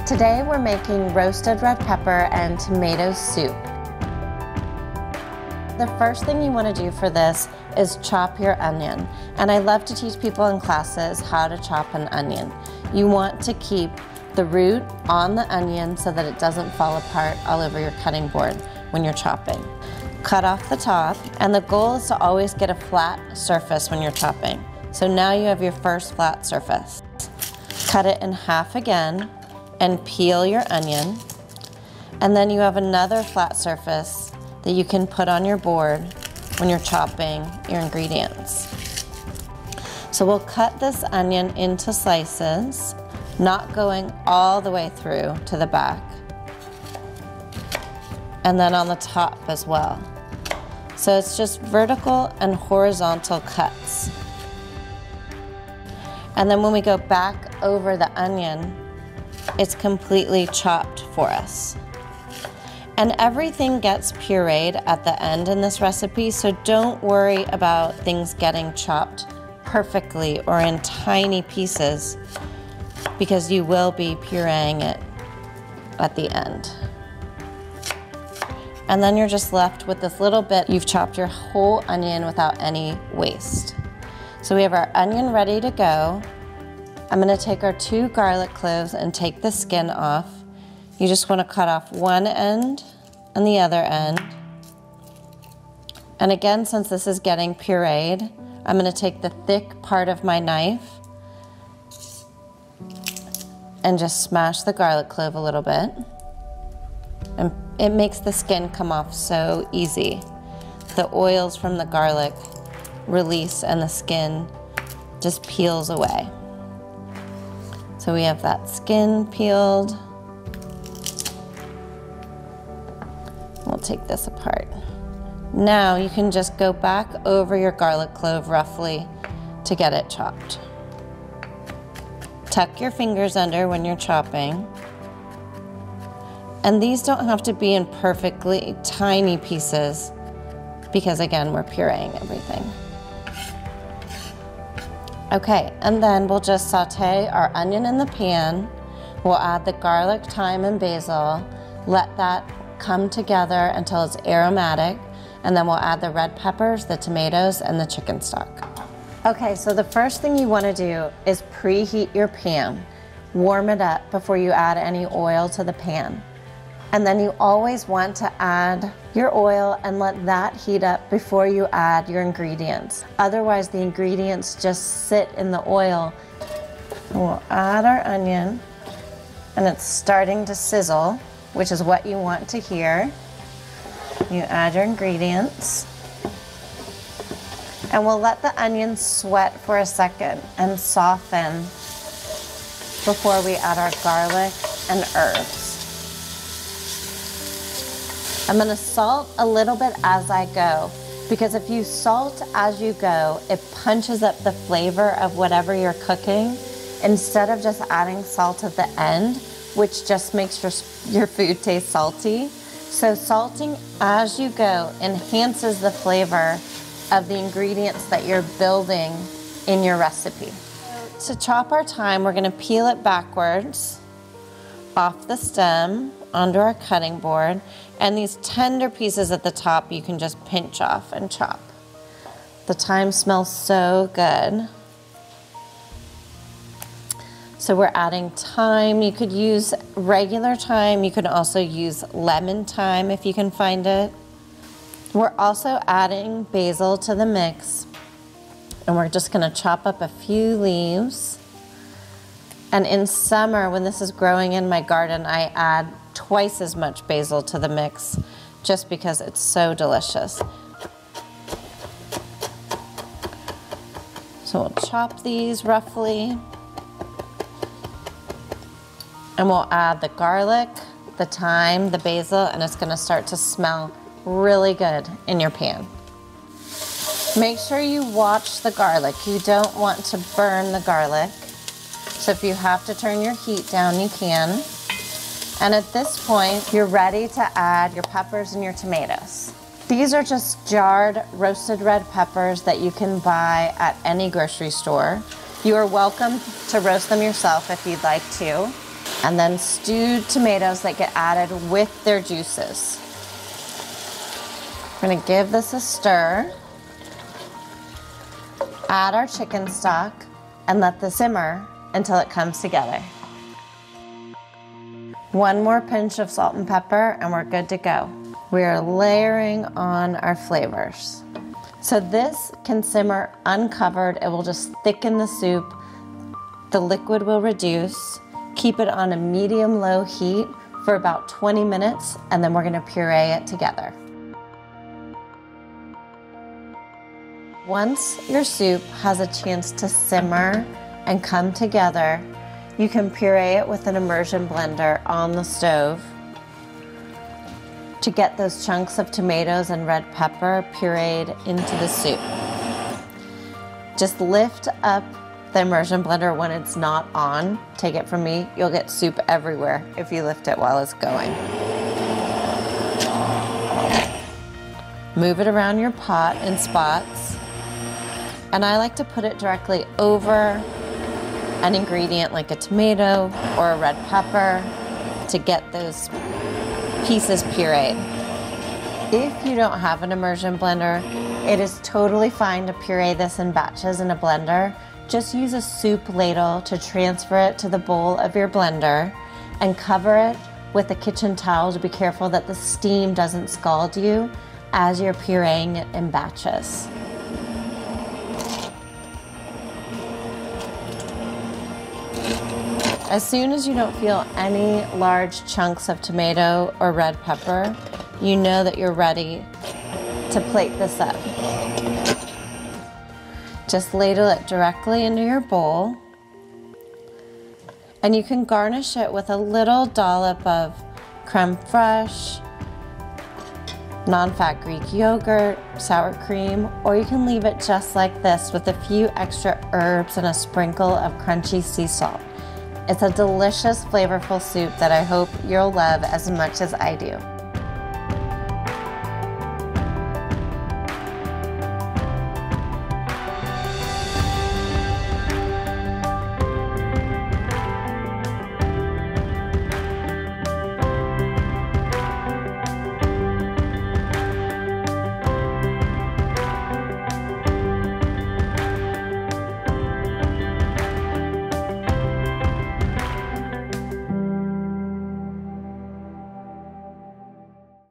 Today we're making roasted red pepper and tomato soup. The first thing you want to do for this is chop your onion. And I love to teach people in classes how to chop an onion. You want to keep the root on the onion so that it doesn't fall apart all over your cutting board when you're chopping. Cut off the top, and the goal is to always get a flat surface when you're chopping. So now you have your first flat surface. Cut it in half again and peel your onion, and then you have another flat surface that you can put on your board when you're chopping your ingredients. So we'll cut this onion into slices, not going all the way through to the back, and then on the top as well. So it's just vertical and horizontal cuts. And then when we go back over the onion, it's completely chopped for us. And everything gets pureed at the end in this recipe, so don't worry about things getting chopped perfectly or in tiny pieces, because you will be pureeing it at the end. And then you're just left with this little bit. You've chopped your whole onion without any waste. So we have our onion ready to go. I'm gonna take our 2 garlic cloves and take the skin off. You just wanna cut off one end and the other end. And again, since this is getting pureed, I'm gonna take the thick part of my knife and just smash the garlic clove a little bit. And it makes the skin come off so easy. The oils from the garlic release and the skin just peels away. So we have that skin peeled. We'll take this apart. Now you can just go back over your garlic clove roughly to get it chopped. Tuck your fingers under when you're chopping. And these don't have to be in perfectly tiny pieces because again, we're pureeing everything. Okay, and then we'll just saute our onion in the pan. We'll add the garlic, thyme, and basil. Let that come together until it's aromatic. And then we'll add the red peppers, the tomatoes, and the chicken stock. Okay, so the first thing you want to do is preheat your pan. Warm it up before you add any oil to the pan. And then you always want to add your oil and let that heat up before you add your ingredients. Otherwise, the ingredients just sit in the oil. And we'll add our onion, and it's starting to sizzle, which is what you want to hear. You add your ingredients. And we'll let the onion sweat for a second and soften before we add our garlic and herbs. I'm gonna salt a little bit as I go, because if you salt as you go, it punches up the flavor of whatever you're cooking instead of just adding salt at the end, which just makes your food taste salty. So salting as you go enhances the flavor of the ingredients that you're building in your recipe. To chop our thyme, we're gonna peel it backwards off the stem onto our cutting board, and these tender pieces at the top you can just pinch off and chop. The thyme smells so good. So we're adding thyme. You could use regular thyme. You can also use lemon thyme if you can find it. We're also adding basil to the mix, and we're just gonna chop up a few leaves. And in summer, when this is growing in my garden, I add twice as much basil to the mix just because it's so delicious. So we'll chop these roughly. And we'll add the garlic, the thyme, the basil, and it's gonna start to smell really good in your pan. Make sure you watch the garlic. You don't want to burn the garlic. So if you have to turn your heat down, you can. And at this point, you're ready to add your peppers and your tomatoes. These are just jarred roasted red peppers that you can buy at any grocery store. You are welcome to roast them yourself if you'd like to. And then stewed tomatoes that get added with their juices. We're gonna give this a stir. Add our chicken stock and let this simmer until it comes together. One more pinch of salt and pepper and we're good to go. We are layering on our flavors. So this can simmer uncovered. It will just thicken the soup. The liquid will reduce. Keep it on a medium-low heat for about 20 minutes, and then we're gonna puree it together. Once your soup has a chance to simmer and come together, you can puree it with an immersion blender on the stove to get those chunks of tomatoes and red pepper pureed into the soup. Just lift up the immersion blender when it's not on. Take it from me, you'll get soup everywhere if you lift it while it's going. Move it around your pot in spots. And I like to put it directly over an ingredient like a tomato or a red pepper to get those pieces pureed. If you don't have an immersion blender, it is totally fine to puree this in batches in a blender. Just use a soup ladle to transfer it to the bowl of your blender and cover it with a kitchen towel to be careful that the steam doesn't scald you as you're pureeing it in batches. As soon as you don't feel any large chunks of tomato or red pepper, you know that you're ready to plate this up. Just ladle it directly into your bowl. And you can garnish it with a little dollop of creme fraiche, non-fat Greek yogurt, sour cream, or you can leave it just like this with a few extra herbs and a sprinkle of crunchy sea salt. It's a delicious, flavorful soup that I hope you'll love as much as I do.